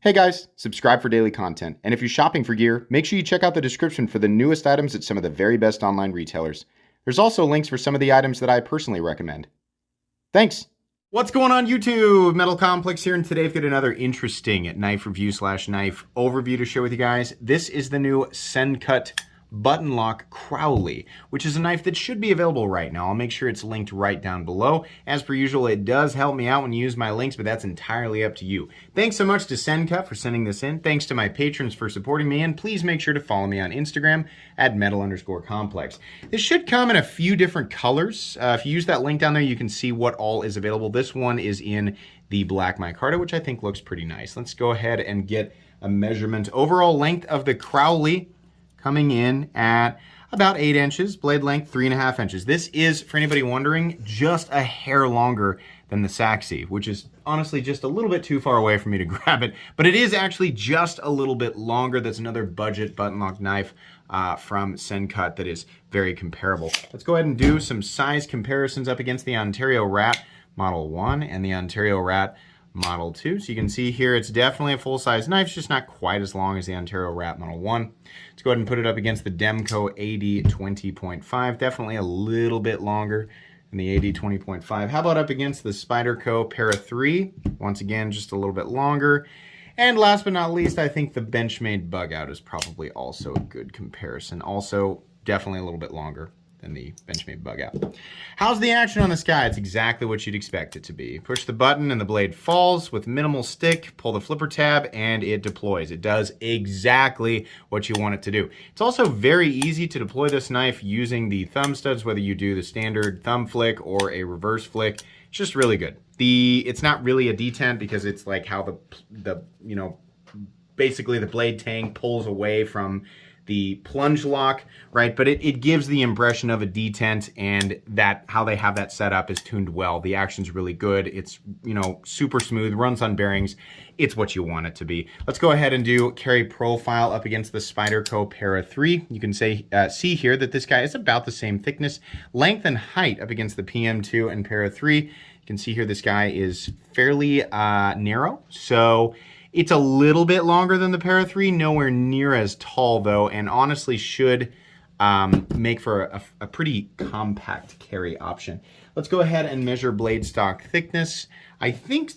Hey guys, subscribe for daily content. And if you're shopping for gear, make sure you check out the description for the newest items at some of the very best online retailers. There's also links for some of the items that I personally recommend. Thanks! What's going on YouTube? Metal Complex here, and today I've got another interesting knife review / knife overview to share with you guys. This is the new Sencut Button Lock Crowley, which is a knife that should be available right now. I'll make sure it's linked right down below. As per usual, it does help me out when you use my links, but that's entirely up to you. Thanks so much to Sencut for sending this in. Thanks to my patrons for supporting me, and please make sure to follow me on Instagram at metal_complex. This should come in a few different colors. If you use that link down there, you can see what all is available. This one is in the black micarta, which I think looks pretty nice. Let's go ahead and get a measurement. Overall length of the Crowley coming in at about 8 inches, blade length 3.5 inches. This is, for anybody wondering, just a hair longer than the Saxy, which is honestly just a little bit too far away for me to grab it, but it is actually just a little bit longer. That's another budget button lock knife from Sencut that is very comparable. Let's go ahead and do some size comparisons up against the Ontario Rat Model 1 and the Ontario Rat Model 2. So you can see here it's definitely a full-size knife, it's just not quite as long as the Ontario Rat Model 1. Let's go ahead and put it up against the Demco AD 20.5, definitely a little bit longer than the AD 20.5. How about up against the Spyderco Para 3? Once again, just a little bit longer. And last but not least, I think the Benchmade Bug Out is probably also a good comparison. Also, definitely a little bit longer than the Benchmade Bug Out. How's the action on this guy? It's exactly what you'd expect it to be. Push the button and the blade falls with minimal stick, pull the flipper tab, and it deploys. It does exactly what you want it to do. It's also very easy to deploy this knife using the thumb studs, whether you do the standard thumb flick or a reverse flick. It's just really good. It's not really a detent because it's like how basically the blade tang pulls away from the plunge lock, right? But it gives the impression of a detent, and that how they have that set up is tuned well. The action's really good. It's, super smooth, runs on bearings. It's what you want it to be. Let's go ahead and do carry profile up against the Spyderco Para 3. You can see here that this guy is about the same thickness, length, and height up against the PM2 and Para 3. You can see here this guy is fairly narrow, so it's a little bit longer than the Para 3, nowhere near as tall though, and honestly should make for a pretty compact carry option. Let's go ahead and measure blade stock thickness. I think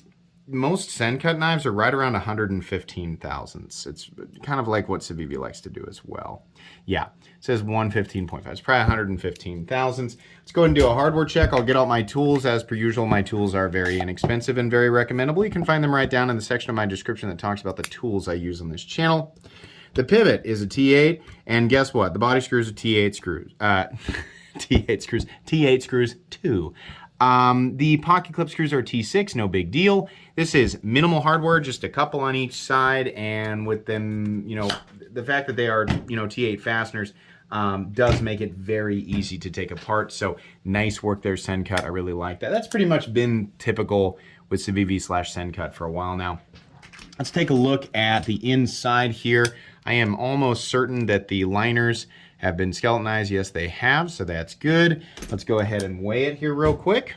most Sencut knives are right around 115 thousandths. It's kind of like what Civivi likes to do as well. Yeah, it says 115.5. It's probably 115 thousandths. Let's go ahead and do a hardware check. I'll get out my tools. As per usual, my tools are very inexpensive and very recommendable. You can find them right down in the section of my description that talks about the tools I use on this channel. The pivot is a T8, and guess what? The body screws are T8 screws. T8 screws too. The pocket clip screws are T6, no big deal. This is minimal hardware, just a couple on each side, and with them, the fact that they are, T8 fasteners does make it very easy to take apart. So nice work there, Sencut. I really like that. That's pretty much been typical with Civivi / Sencut for a while now. Let's take a look at the inside here. I am almost certain that the liners have been skeletonized. Yes, they have, so that's good. Let's go ahead and weigh it here real quick.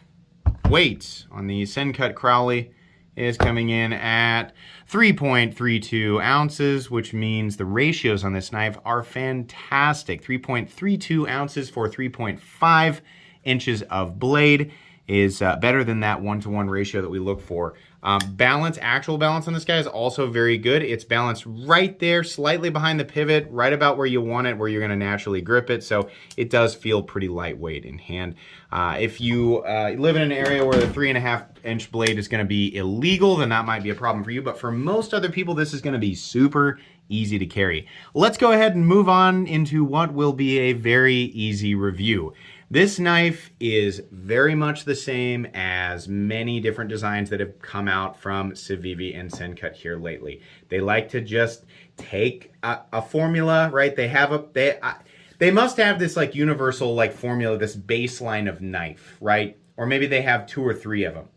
Weight on the Sencut Crowley is coming in at 3.32 ounces, which means the ratios on this knife are fantastic. 3.32 ounces for 3.5 inches of blade is better than that 1-to-1 ratio that we look for. Actual balance on this guy is also very good. It's balanced right there, slightly behind the pivot, right about where you want it, where you're gonna naturally grip it. So it does feel pretty lightweight in hand. If you live in an area where the 3.5-inch blade is gonna be illegal, then that might be a problem for you. But for most other people, this is gonna be super easy to carry. Let's go ahead and move on into what will be a very easy review. This knife is very much the same as many different designs that have come out from Civivi and Sencut here lately. They like to just take a formula, right? They must have this like universal like formula, this baseline of knife, right? Or maybe they have 2 or 3 of them.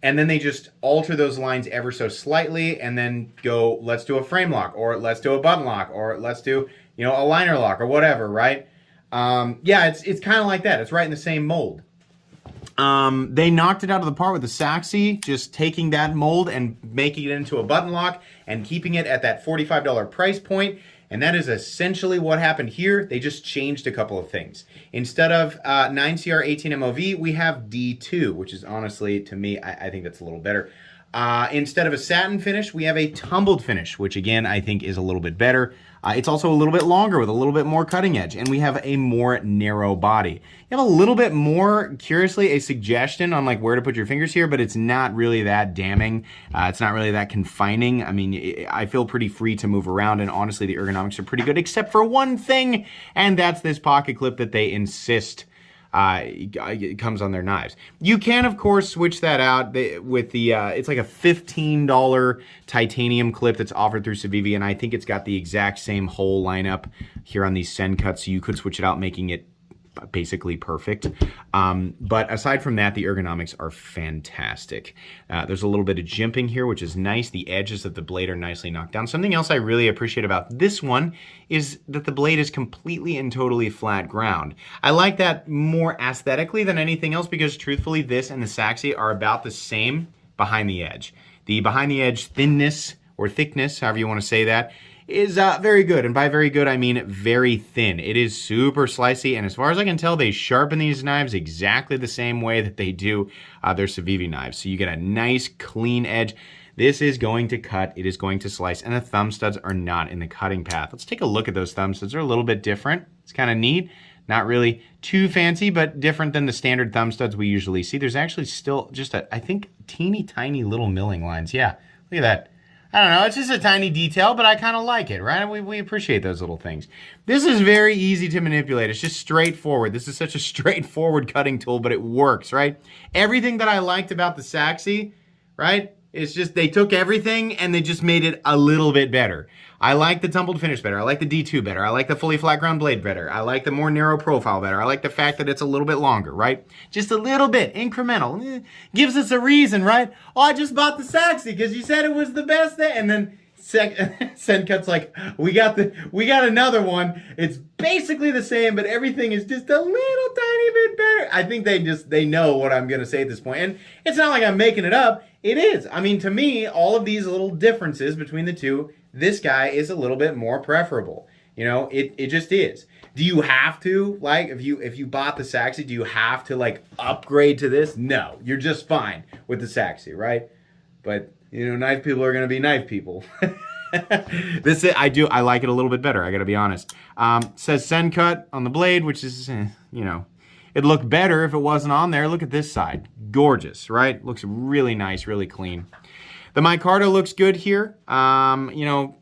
And then they just alter those lines ever so slightly and then go, let's do a frame lock, or let's do a button lock, or let's do, a liner lock or whatever, right? Yeah, it's kind of like that. It's right in the same mold. They knocked it out of the park with the Saxy, just taking that mold and making it into a button lock and keeping it at that $45 price point. And that is essentially what happened here. They just changed a couple of things. Instead of 9CR 18 MOV, we have D2, which is honestly, to me, I think that's a little better. Instead of a satin finish, we have a tumbled finish, which again, I think is a little bit better. It's also a little bit longer with a little bit more cutting edge, and we have a more narrow body. You have a little bit more, curiously, a suggestion on like where to put your fingers here, but it's not really that damning. It's not really that confining. I mean, I feel pretty free to move around, and honestly, the ergonomics are pretty good, except for one thing, and that's this pocket clip that they insist it comes on their knives. You can, of course, switch that out with the, it's like a $15 titanium clip that's offered through Civivi, and I think it's got the exact same hole lineup here on these Sencuts, so you could switch it out, making it basically perfect. But aside from that, the ergonomics are fantastic. There's a little bit of jimping here, which is nice. The edges of the blade are nicely knocked down. Something else I really appreciate about this one is that the blade is completely and totally flat ground. I like that more aesthetically than anything else because truthfully, this and the Saxy are about the same behind the edge. The behind the edge thinness or thickness, however you want to say that, is very good, and by very good I mean very thin. It is super slicey, and as far as I can tell, they sharpen these knives exactly the same way that they do their Civivi knives. So you get a nice clean edge. This is going to cut, it is going to slice, and the thumb studs are not in the cutting path. Let's take a look at those thumb studs. They're a little bit different. It's kind of neat. Not really too fancy, but different than the standard thumb studs we usually see. There's actually still just I think, teeny tiny little milling lines. Yeah, look at that. I don't know, it's just a tiny detail, but I kind of like it, right? We appreciate those little things. This is very easy to manipulate. It's just straightforward. This is such a straightforward cutting tool, but it works, right? Everything that I liked about the Saxy, right? It's just they took everything and they just made it a little bit better. I like the tumbled finish better. I like the D2 better. I like the fully flat ground blade better. I like the more narrow profile better. I like the fact that it's a little bit longer, right? Just a little bit, incremental. Gives us a reason, right? Oh, I just bought the Saxy because you said it was the best thing. And then Sencut's like, we got another one. It's basically the same, but everything is just a little tiny bit better. I think they know what I'm gonna say at this point. And it's not like I'm making it up. It is. I mean, to me, all of these little differences between the two, this guy is a little bit more preferable. You know, it just is. Do you have to, like, if you bought the Saxy, do you have to like upgrade to this? No, you're just fine with the Saxy, right? But you know, knife people are gonna be knife people. I like it a little bit better, I gotta be honest. Says Sencut on the blade, which is, you know, it'd look better if it wasn't on there. Look at this side. Gorgeous, right? Looks really nice, really clean. The micarta looks good here. You know,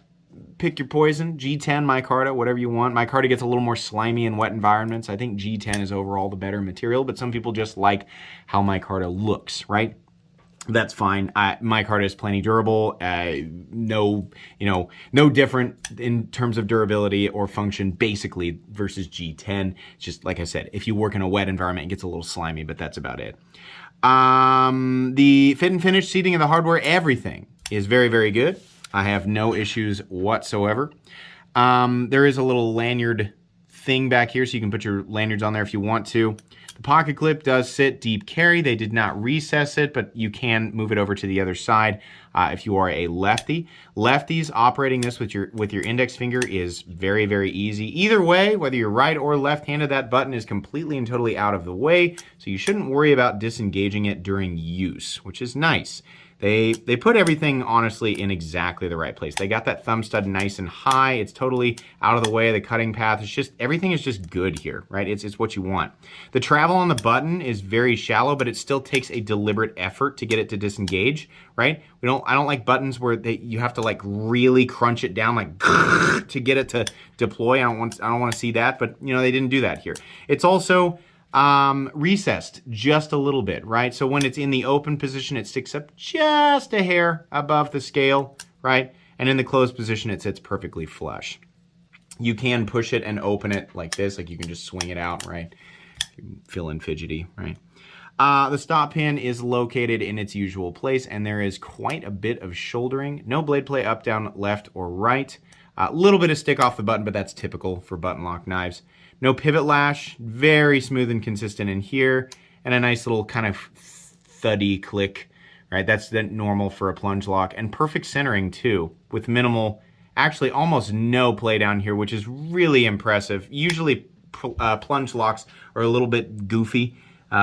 pick your poison. G10, micarta, whatever you want. Micarta gets a little more slimy in wet environments. I think G10 is overall the better material, but some people just like how micarta looks, right? That's fine. Micarta is plenty durable. No different in terms of durability or function, basically, versus G10. It's just, like I said, if you work in a wet environment, it gets a little slimy, but that's about it. The fit and finish, seating of the hardware, everything is very, very good. I have no issues whatsoever. There is a little lanyard thing back here, so you can put your lanyards on there if you want to. The pocket clip does sit deep carry. They did not recess it, but you can move it over to the other side if you are a lefty. Lefties operating this with your index finger is very, very easy. Either way, whether you're right or left-handed, that button is completely and totally out of the way, so you shouldn't worry about disengaging it during use, which is nice. They put everything, honestly, in exactly the right place. They got that thumb stud nice and high. It's totally out of the way of the cutting path. It's just, everything is just good here, right? It's what you want. The travel on the button is very shallow, but it still takes a deliberate effort to get it to disengage, right? I don't like buttons where you have to like really crunch it down like to get it to deploy. I don't want to see that, but you know, they didn't do that here. It's also recessed just a little bit, right? So when it's in the open position, it sticks up just a hair above the scale, right? And in the closed position, it sits perfectly flush. You can push it and open it like this, like you can just swing it out, right? Feeling fidgety, right? The stop pin is located in its usual place, and there is quite a bit of shouldering. No blade play up, down, left, or right. A little bit of stick off the button, but that's typical for button lock knives. No pivot lash, very smooth and consistent in here. and a nice little kind of thuddy click, right? That's the normal for a plunge lock, and perfect centering too, with minimal, actually almost no play down here, which is really impressive. Usually plunge locks are a little bit goofy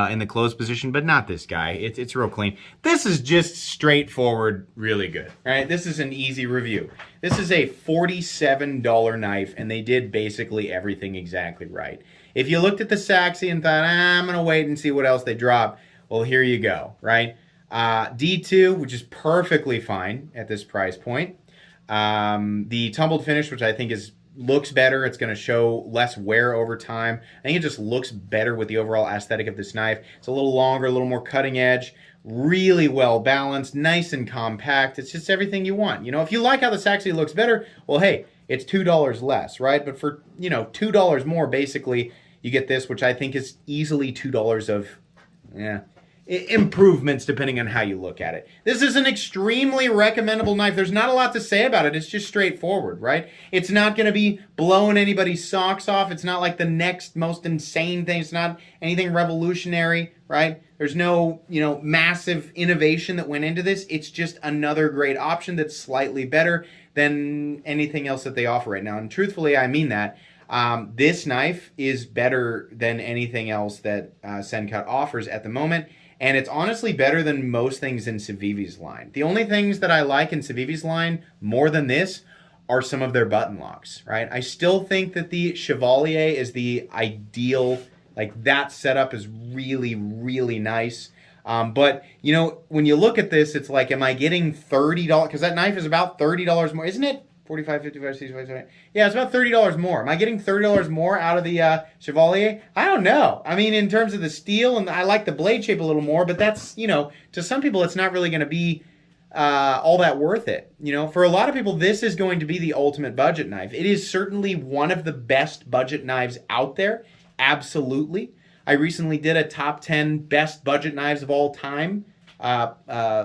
in the closed position, but not this guy. It's real clean. This is just straightforward, really good, right? This is an easy review. This is a $47 knife, and they did basically everything exactly right. If you looked at the Saxy and thought, I'm going to wait and see what else they drop, well, here you go, right? D2, which is perfectly fine at this price point. The tumbled finish, which I think looks better. It's going to show less wear over time. I think it just looks better with the overall aesthetic of this knife. It's a little longer, a little more cutting edge, really well balanced, nice and compact. It's just everything you want. You know, if you like how the Saxy looks better, well, hey, it's $2 less, right? But for, you know, $2 more, basically, you get this, which I think is easily $2 of, improvements depending on how you look at it. This is an extremely recommendable knife. There's not a lot to say about it. It's just straightforward, right? It's not going to be blowing anybody's socks off. It's not like the next most insane thing. It's not anything revolutionary, right? There's no, massive innovation that went into this. It's just another great option that's slightly better than anything else that they offer right now. And truthfully, I mean that. This knife is better than anything else that Sencut offers at the moment. And it's honestly better than most things in Civivi's line. The only things that I like in Civivi's line more than this are some of their button locks, right? I still think that the Chevalier is the ideal, like that setup is really, really nice. But, when you look at this, it's like, am I getting $30? Because that knife is about $30 more, isn't it? 45, 55, 65, 70. Yeah, it's about $30 more. Am I getting $30 more out of the Chevalier? I don't know. I mean, in terms of the steel, and I like the blade shape a little more, but that's, to some people, it's not really going to be all that worth it. For a lot of people, this is going to be the ultimate budget knife. It is certainly one of the best budget knives out there. Absolutely. I recently did a top 10 best budget knives of all time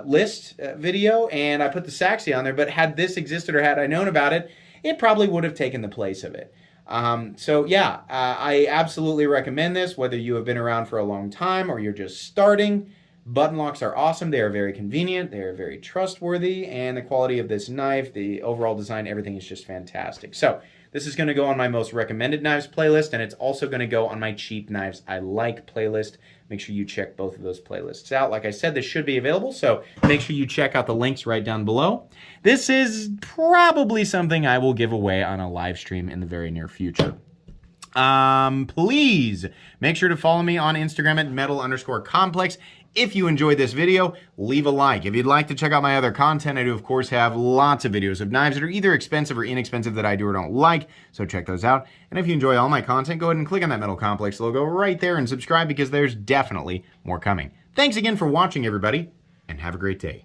list video, and I put the Saxy on there, but had this existed or had I known about it, it probably would have taken the place of it. I absolutely recommend this, whether you have been around for a long time or you're just starting. Button locks are awesome. They are very convenient. They are very trustworthy, and the quality of this knife, the overall design, everything is just fantastic. So this is going to go on my most recommended knives playlist, and it's also going to go on my cheap knives I like playlist. Make sure you check both of those playlists out. Like I said, this should be available, so make sure you check out the links right down below. This is probably something I will give away on a live stream in the very near future. Please make sure to follow me on Instagram at metal_complex. If you enjoyed this video, leave a like. If you'd like to check out my other content, I do, of course, have lots of videos of knives that are either expensive or inexpensive that I do or don't like, so check those out. And if you enjoy all my content, go ahead and click on that Metal Complex logo right there and subscribe, because there's definitely more coming. Thanks again for watching, everybody, and have a great day.